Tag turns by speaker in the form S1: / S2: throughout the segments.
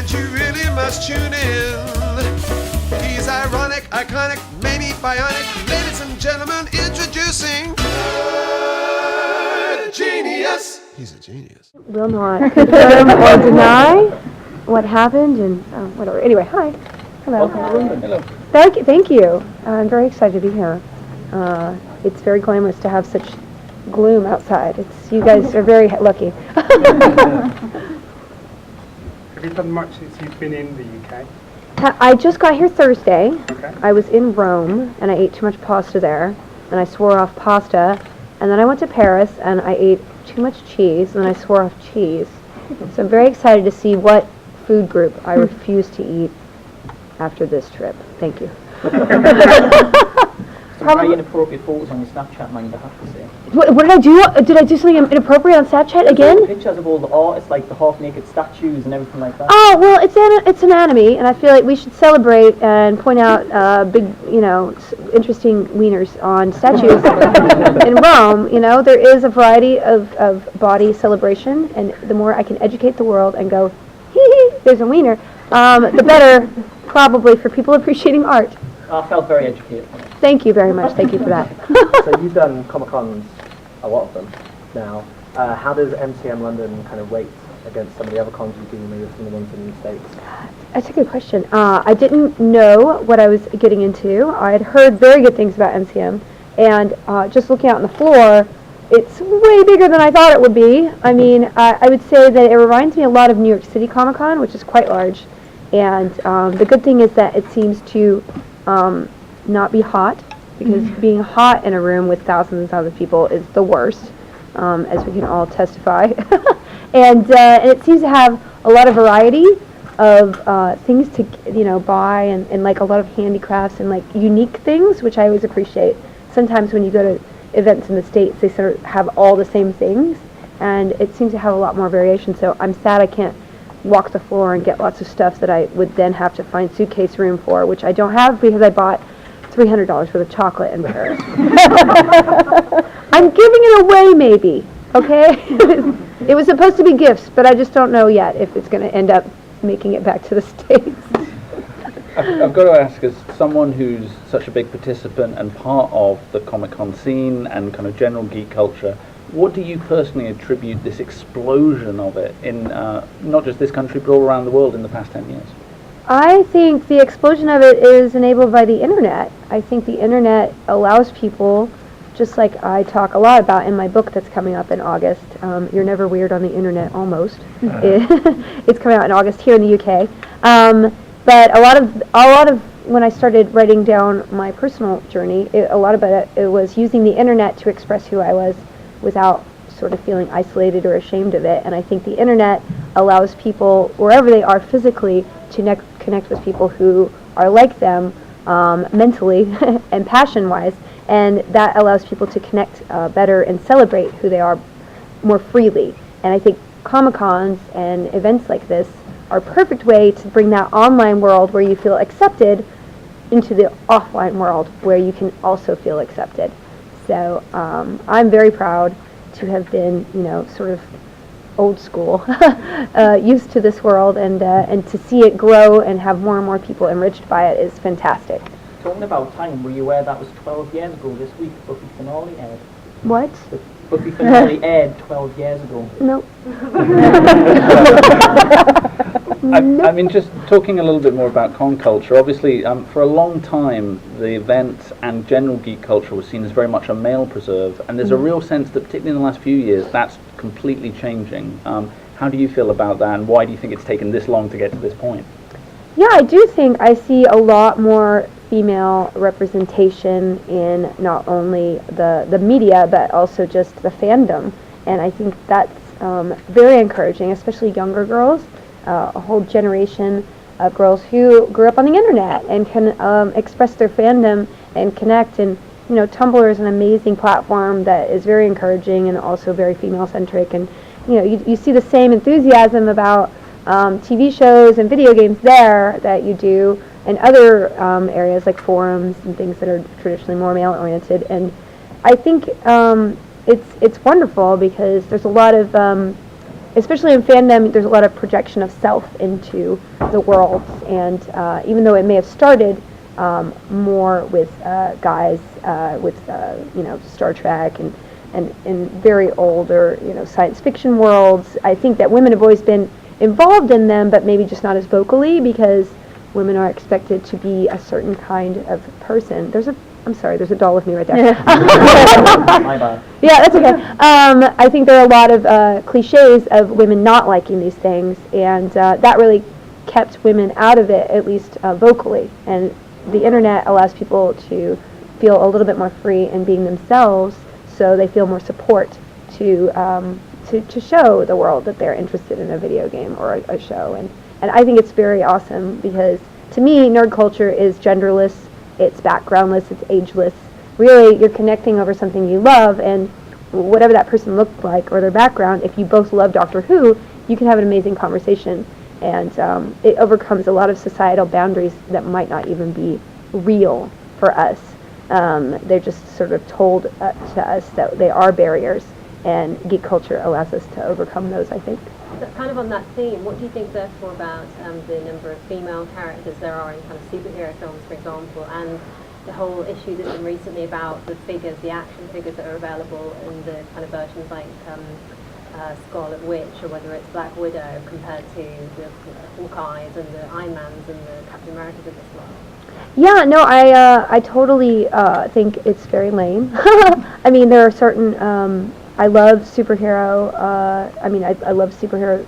S1: and you really must tune in. He's ironic, iconic, maybe bionic. Ladies and gentlemen, introducing a genius. He's a genius.
S2: Will not confirm or deny what happened and whatever. Anyway, hi. Hello.
S3: Hello.
S2: Thank you. I'm very excited to be here. It's very glamorous to have such gloom outside. You guys are very lucky.
S4: Have you done much since you've been in the UK?
S2: I just got here Thursday.
S4: Okay.
S2: I was in Rome and I ate too much pasta there and I swore off pasta, and then I went to Paris and I ate too much cheese and then I swore off cheese. So I'm very excited to see what food group I refuse to eat after this trip. Thank you.
S3: Some very inappropriate photos on your Snapchat, mind, I have to say.
S2: What did I do? Did I do something inappropriate on Snapchat again?
S3: Pictures of all the artists, like the half-naked statues and everything like that.
S2: Oh, well, it's anatomy, and I feel like we should celebrate and point out big, interesting wieners on statues in Rome. There is a variety of body celebration, and the more I can educate the world and go, hee, there's a wiener, the better, probably, for people appreciating art.
S3: I felt very educated.
S2: Thank you very much. Thank you for that.
S5: So you've done Comicons, a lot of them now. How does MCM London kind of rate against some of the other cons you do, maybe some of the ones in the States?
S2: That's a good question. I didn't know what I was getting into. I had heard very good things about MCM, and just looking out on the floor, it's way bigger than I thought it would be. I mean, I would say that it reminds me a lot of New York City Comic Con, which is quite large. And the good thing is that it seems to not be hot, because being hot in a room with thousands and thousands of people is the worst, as we can all testify. and it seems to have a lot of variety of things to buy, and like a lot of handicrafts and like unique things, which I always appreciate. Sometimes when you go to events in the States, they sort of have all the same things, and it seems to have a lot more variation. So I'm sad I can't walk the floor and get lots of stuff that I would then have to find suitcase room for, which I don't have because I bought $300 worth of chocolate in Paris. I'm giving it away, maybe, okay? It was supposed to be gifts, but I just don't know yet if it's going to end up making it back to the States.
S6: I've got to ask, as someone who's such a big participant and part of the Comic-Con scene and kind of general geek culture, what do you personally attribute this explosion of it in not just this country but all around the world in the past 10 years?
S2: I think the explosion of it is enabled by the internet. I think the internet allows people, just like I talk a lot about in my book that's coming up in August, You're Never Weird on the Internet, almost. It's coming out in August here in the UK. But a lot of when I started writing down my personal journey, a lot of it was using the internet to express who I was without sort of feeling isolated or ashamed of it. And I think the internet allows people, wherever they are physically, to connect with people who are like them mentally and passion-wise, and that allows people to connect better and celebrate who they are more freely. And I think Comic-Cons and events like this are a perfect way to bring that online world where you feel accepted into the offline world where you can also feel accepted. So I'm very proud to have been, sort of old school, used to this world, and to see it grow and have more and more people enriched by it is fantastic.
S3: Talking about time, were you aware that was 12 years ago this week? Buffy finale aired.
S2: What?
S3: The Buffy finale aired 12 years ago.
S2: No.
S6: I mean, just talking a little bit more about con culture, obviously, for a long time, the event and general geek culture was seen as very much a male preserve, and there's a real sense that, particularly in the last few years, that's completely changing. How do you feel about that, and why do you think it's taken this long to get to this point?
S2: Yeah, I do think I see a lot more female representation in not only the media, but also just the fandom, and I think that's very encouraging, especially younger girls. A whole generation of girls who grew up on the internet and can express their fandom and connect. And Tumblr is an amazing platform that is very encouraging and also very female-centric. And you see the same enthusiasm about TV shows and video games there that you do in other areas like forums and things that are traditionally more male-oriented. And I think it's wonderful because there's a lot of especially in fandom, there's a lot of projection of self into the worlds, and even though it may have started more with guys with Star Trek and in very older science fiction worlds, I think that women have always been involved in them, but maybe just not as vocally, because women are expected to be a certain kind of person. I'm sorry, there's a doll with me right there.
S3: My bad.
S2: Yeah, that's okay. I think there are a lot of cliches of women not liking these things, and that really kept women out of it, at least vocally. And the internet allows people to feel a little bit more free in being themselves, so they feel more support to show the world that they're interested in a video game or a show. And I think it's very awesome, because to me, nerd culture is genderless, it's backgroundless, it's ageless. Really, you're connecting over something you love, and whatever that person looked like or their background, if you both love Doctor Who, you can have an amazing conversation. And it overcomes a lot of societal boundaries that might not even be real for us. They're just sort of told to us that they are barriers, and geek culture allows us to overcome those, I think.
S7: But kind of on that theme, what do you think therefore about the number of female characters there are in kind of superhero films, for example, and the whole issue that's been recently about the figures, the action figures that are available in the kind of versions like Scarlet Witch, or whether it's Black Widow, compared to the Hawkeyes and the Iron Mans and the Captain Americas of this world?
S2: Yeah, no, I totally think it's very lame. I mean, there are certain, I love superhero, I love superhero,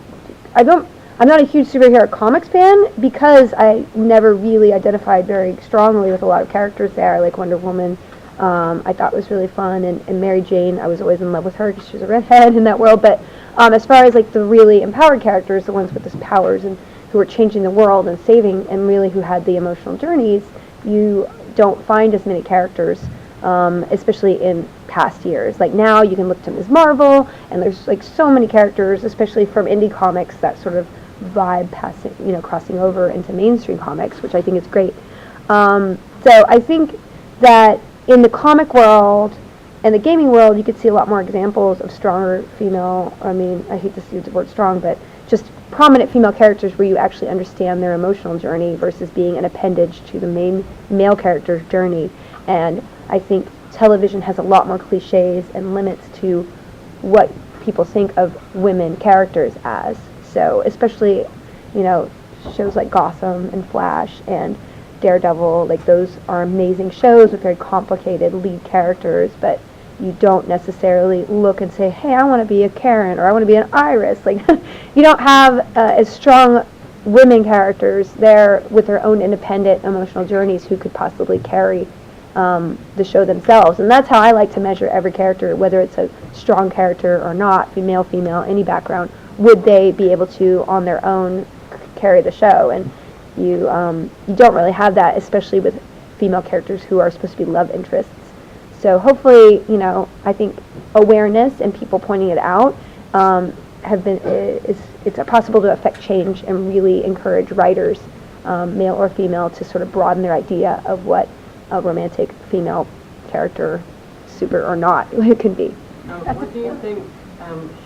S2: I'm not a huge superhero comics fan, because I never really identified very strongly with a lot of characters there, like Wonder Woman. I thought was really fun, and Mary Jane, I was always in love with her because she was a redhead in that world. But as far as like the really empowered characters, the ones with these powers and who were changing the world and saving, and really who had the emotional journeys, you don't find as many characters, especially in past years. Like now you can look to Ms. Marvel, and there's like so many characters, especially from indie comics, that sort of vibe crossing over into mainstream comics, which I think is great. So I think that in the comic world and the gaming world, you could see a lot more examples of stronger female, I hate to use the word strong, but just prominent female characters where you actually understand their emotional journey versus being an appendage to the main male character's journey. And I think television has a lot more cliches and limits to what people think of women characters as. So especially, shows like Gotham and Flash and Daredevil, like those are amazing shows with very complicated lead characters, but you don't necessarily look and say, hey, I want to be a Karen, or I want to be an Iris. Like, you don't have as strong women characters there with their own independent emotional journeys who could possibly carry the show themselves. And that's how I like to measure every character, whether it's a strong character or not, female, any background. Would they be able to, on their own, carry the show? And you don't really have that, especially with female characters who are supposed to be love interests. So hopefully, I think awareness and people pointing it out it's possible to affect change and really encourage writers, male or female, to sort of broaden their idea of what a romantic female character, super or not, it can be.
S8: What do you think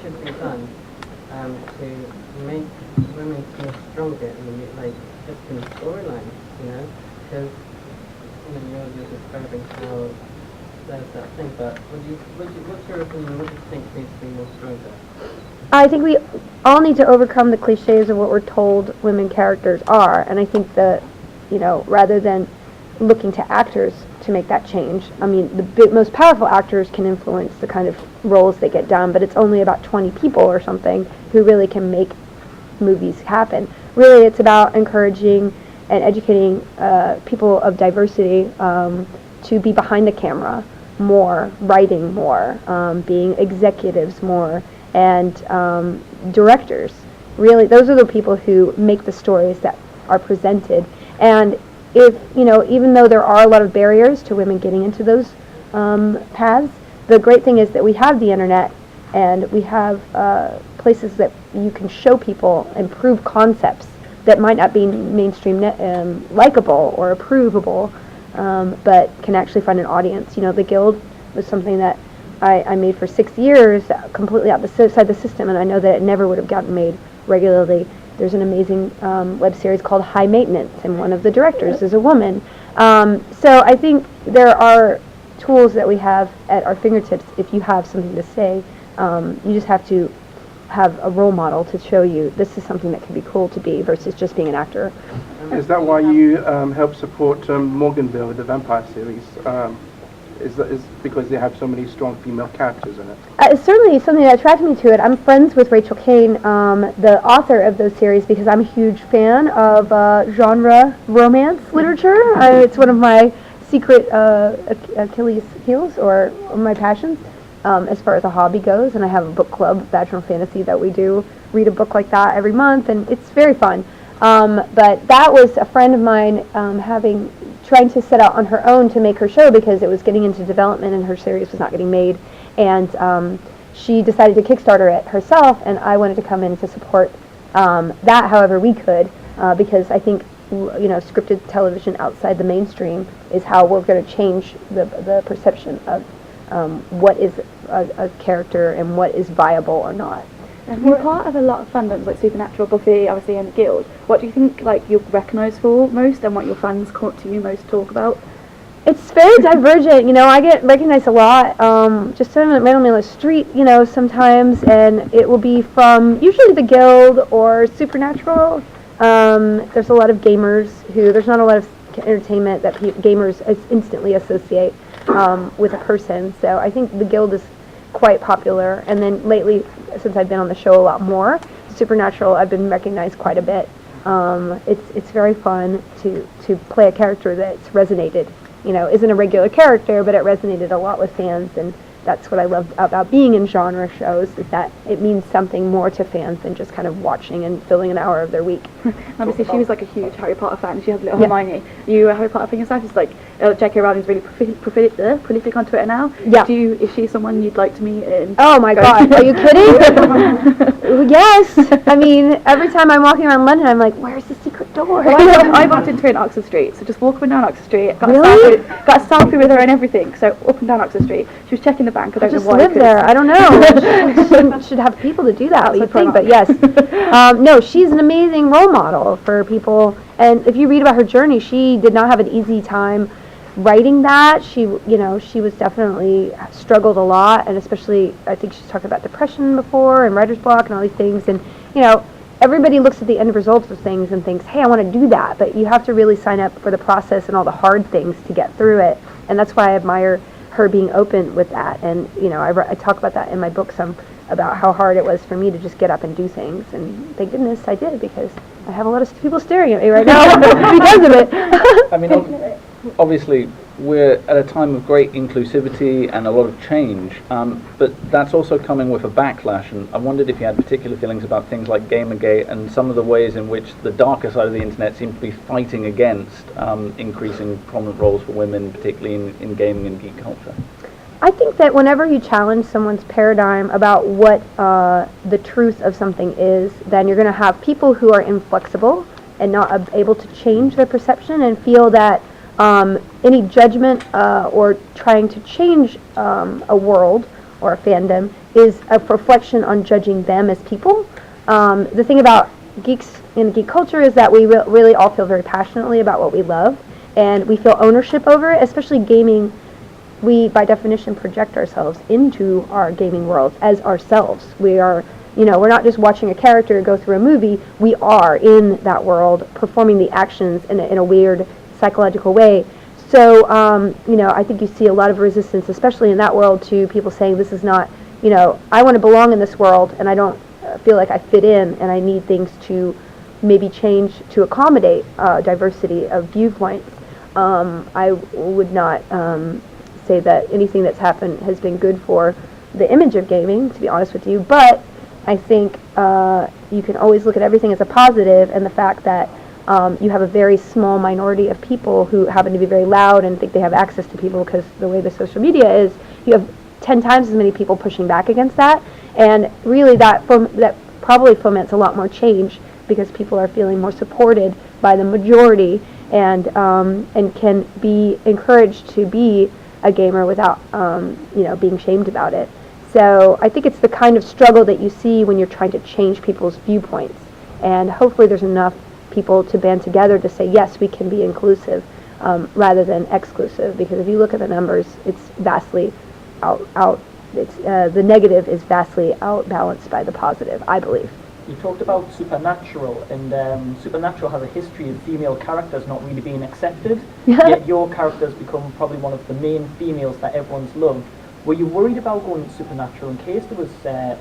S8: should be done to make women feel stronger in just in storylines, because you're describing how there's that thing, but what's your opinion? What do you think needs to be more stronger?
S2: I think we all need to overcome the cliches of what we're told women characters are, and I think that, rather than looking to actors to make that change, the most powerful actors can influence the kind of roles that get done, but it's only about 20 people or something who really can make movies happen. Really, it's about encouraging and educating people of diversity to be behind the camera more, writing more, being executives more, and directors. Really, those are the people who make the stories that are presented. And if, even though there are a lot of barriers to women getting into those paths, the great thing is that we have the internet, and we have places that you can show people and prove concepts that might not be mainstream likable or approvable, but can actually find an audience. The Guild was something that I made for 6 years, completely outside the system, and I know that it never would have gotten made regularly. There's an amazing web series called High Maintenance, and one of the directors is a woman. So I think there are tools that we have at our fingertips if you have something to say. You just have to have a role model to show you this is something that can be cool to be versus just being an actor.
S4: Is that why you help support Morganville, the vampire series? Is because they have so many strong female characters in it?
S2: It's certainly something that attracted me to it. I'm friends with Rachel Kane, the author of those series, because I'm a huge fan of genre romance literature. It's one of my secret Achilles heels, or my passions, as far as a hobby goes. And I have a book club, Vaginal Fantasy, that we do read a book like that every month, and it's very fun. But that was a friend of mine trying to set out on her own to make her show because it was getting into development and her series was not getting made. And she decided to Kickstarter it herself, and I wanted to come in to support that however we could, because I think scripted television outside the mainstream is how we're going to change the perception of what is a character and what is viable or not.
S9: And you're part of a lot of fandoms like Supernatural, Buffy, obviously, and Guild. What do you think you're recognised for most, and what your fans come to you most talk about?
S2: It's very divergent. I get recognized a lot, just randomly on the street, sometimes, and it will be from usually the Guild or Supernatural. There's a lot of gamers there's not a lot of entertainment that gamers instantly associate with a person. So I think the Guild is quite popular, and then lately, since I've been on the show a lot more, Supernatural, I've been recognized quite a bit. It's very fun to play a character that's resonated, isn't a regular character, but it resonated a lot with fans, and that's what I love about being in genre shows, is that it means something more to fans than just kind of watching and filling an hour of their week.
S9: Obviously, she was a huge Harry Potter fan. She has a little Hermione. Are you a Harry Potter fan yourself? It's J.K. Rowling's really prolific on Twitter now.
S2: Yeah.
S9: Is she someone you'd like to meet?
S2: Oh my God, are you kidding? Yes. I mean, every time I'm walking around London, I'm like, where's the secret door?
S9: Well, I bumped into her in Oxford Street, so just walk up and down Oxford Street. Got a selfie with her and everything, so up and down Oxford Street. She was checking the bank. I don't
S2: just
S9: know why.
S2: Live there. I don't know. should have people to do that. You think, but yes. No, she's an amazing role model for people. And if you read about her journey, she did not have an easy time writing that. She was definitely struggled a lot, and especially I think she's talked about depression before and writer's block and all these things. And everybody looks at the end results of things and thinks, hey, I want to do that, but you have to really sign up for the process and all the hard things to get through it. And that's why I admire her being open with that. And I talk about that in my book some, about how hard it was for me to just get up and do things, and thank goodness I did, because I have a lot of people staring at me right now because of it.
S6: I mean, obviously we're at a time of great inclusivity and a lot of change, but that's also coming with a backlash, and I wondered if you had particular feelings about things like Gamergate and some of the ways in which the darker side of the internet seems to be fighting against increasing prominent roles for women, particularly in gaming and geek culture.
S2: I think that whenever you challenge someone's paradigm about what the truth of something is, then you're going to have people who are inflexible and not able to change their perception and feel that any judgment or trying to change a world or a fandom is a reflection on judging them as people. The thing about geeks in geek culture is that we really all feel very passionately about what we love, and we feel ownership over it, especially gaming. We, by definition, project ourselves into our gaming world as ourselves. We are, we're not just watching a character go through a movie. We are in that world, performing the actions in a weird psychological way. So, I think you see a lot of resistance, especially in that world, to people saying this is not, I want to belong in this world, and I don't feel like I fit in, and I need things to maybe change to accommodate diversity of viewpoints. I would not say that anything that's happened has been good for the image of gaming, to be honest with you, but I think you can always look at everything as a positive, and the fact that you have a very small minority of people who happen to be very loud and think they have access to people because the way the social media is, you have 10 times as many people pushing back against that, and really that probably foments a lot more change because people are feeling more supported by the majority and can be encouraged to be a gamer without, being shamed about it. So I think it's the kind of struggle that you see when you're trying to change people's viewpoints. And hopefully there's enough people to band together to say, yes, we can be inclusive rather than exclusive. Because if you look at the numbers, it's vastly the negative is vastly outbalanced by the positive, I believe.
S3: You talked about Supernatural, and Supernatural has a history of female characters not really being accepted, yet your character's become probably one of the main females that everyone's loved. Were you worried about going into Supernatural in case there was,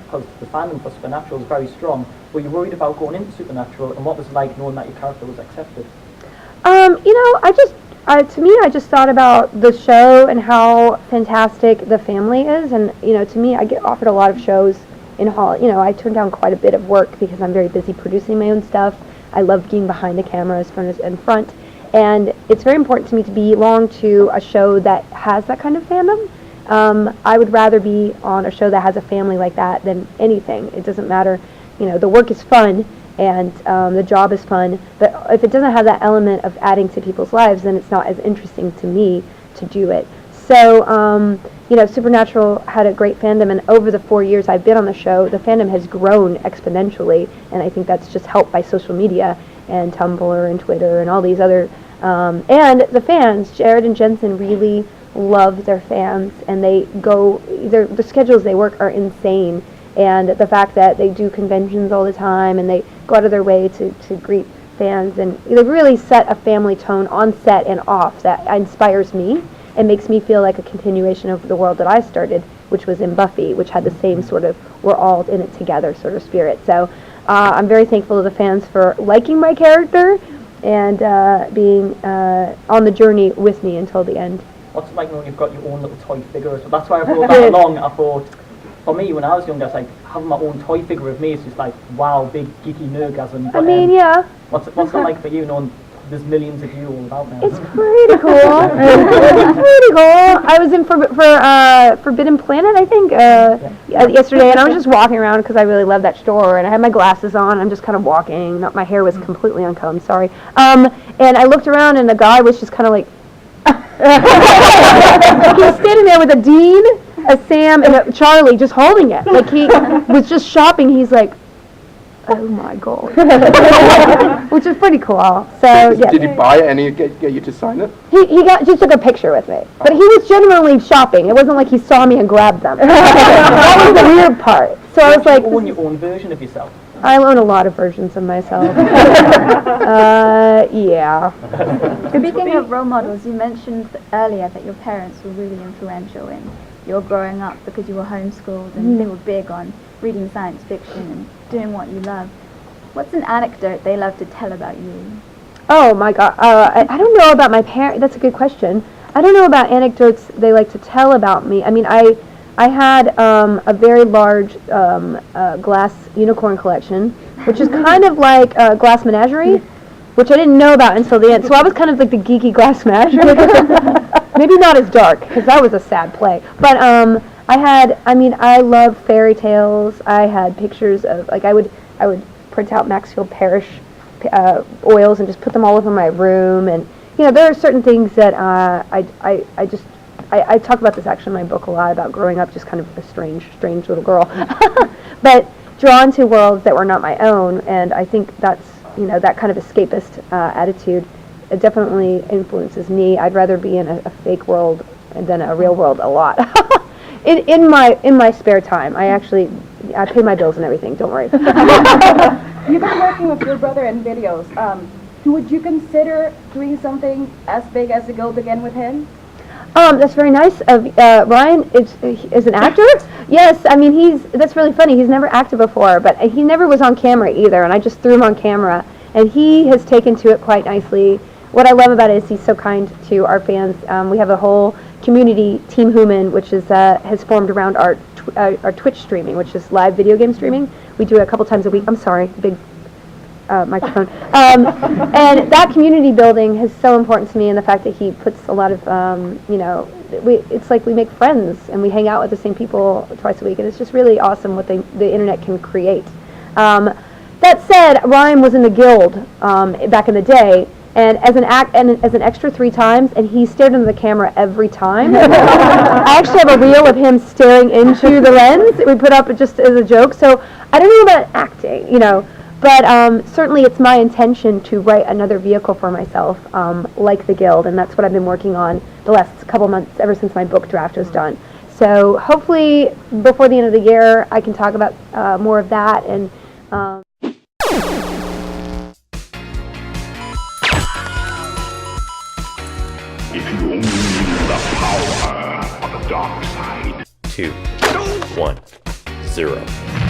S3: because the fandom for Supernatural is very strong, were you worried about going into Supernatural, and what was it like knowing that your character was accepted?
S2: To me, I just thought about the show and how fantastic the family is, and, to me, I get offered a lot of shows in Hollywood. I turn down quite a bit of work because I'm very busy producing my own stuff. I love being behind the cameras, front, and it's very important to me to belong to a show that has that kind of fandom. I would rather be on a show that has a family like that than anything. It doesn't matter, the work is fun and the job is fun, but if it doesn't have that element of adding to people's lives, then it's not as interesting to me to do it. So, Supernatural had a great fandom, and over the 4 years I've been on the show, the fandom has grown exponentially, and I think that's just helped by social media and Tumblr and Twitter and all these other, and the fans, Jared and Jensen, really love their fans, and the schedules they work are insane, and the fact that they do conventions all the time, and they go out of their way to greet fans, and they really set a family tone on set and off that inspires me. It makes me feel like a continuation of the world that I started, which was in Buffy, which had the same sort of we're all in it together sort of spirit. So I'm very thankful to the fans for liking my character and being on the journey with me until the end.
S3: What's it like knowing you've got your own little toy figure? So that's why I brought that along. I thought, for me, when I was younger, it's like having my own toy figure of me. It's just like, wow, big geeky nerdgasm. But,
S2: yeah.
S3: What's it like for you knowing there's millions of you all about now?
S2: It's pretty cool. It's pretty cool. I was in for Forbidden Planet, I think, yesterday, and I was just walking around because I really love that store, and I had my glasses on. I'm just kind of walking. My hair was completely uncombed, sorry. And I looked around, and the guy was just kind of like, he was standing there with a Dean, a Sam, and a Charlie just holding it. Like he was just shopping. He's like, oh my god. Which is pretty cool. So yeah.
S4: Did he buy it and he get you to sign it?
S2: He just took a picture with me. But he was genuinely shopping. It wasn't like he saw me and grabbed them. That was the weird part. So I was like,
S3: you own your own version of yourself.
S2: I own a lot of versions of myself. Yeah.
S9: Speaking of role models, you mentioned earlier that your parents were really influential in your growing up because you were homeschooled and they were big on reading science fiction and doing what you love. What's an anecdote they love to tell about you?
S2: Oh my god, I don't know about my parents. That's a good question. I don't know about anecdotes they like to tell about me. I mean, I had a very large glass unicorn collection, which is kind of like a glass menagerie, which I didn't know about until the end. So I was kind of like the geeky glass menagerie. Maybe not as dark, because that was a sad play. But I love fairy tales. I had pictures of, like, I would print out Maxfield Parrish oils and just put them all over my room. And, there are certain things that I talk about this actually in my book a lot, about growing up just kind of a strange little girl. But drawn to worlds that were not my own, and I think that's, that kind of escapist attitude, it definitely influences me. I'd rather be in a fake world than a real world a lot. in my spare time, I pay my bills and everything. Don't worry.
S10: You've been working with your brother in videos. Would you consider doing something as big as The Girl Begin with him?
S2: That's very nice of Ryan. Is an actor. Yes, I mean that's really funny. He's never acted before, but he never was on camera either. And I just threw him on camera, and he has taken to it quite nicely. What I love about it is he's so kind to our fans. We have a whole community, Team Human, which has formed around our Twitch streaming, which is live video game streaming. We do it a couple times a week. I'm sorry, big microphone. And that community building is so important to me, and the fact that he puts a lot of, it's like we make friends and we hang out with the same people twice a week, and it's just really awesome what the internet can create. That said, Ryan was in the guild back in the day, and as an extra 3 times, and he stared into the camera every time. I actually have a reel of him staring into the lens that we put up just as a joke. So I don't know about acting, you know, but certainly it's my intention to write another vehicle for myself, like the Guild, and that's what I've been working on the last couple months, ever since my book draft was done. So hopefully before the end of the year, I can talk about more of that. And
S11: if you only knew the power of the dark side.
S12: 2, 1, 0.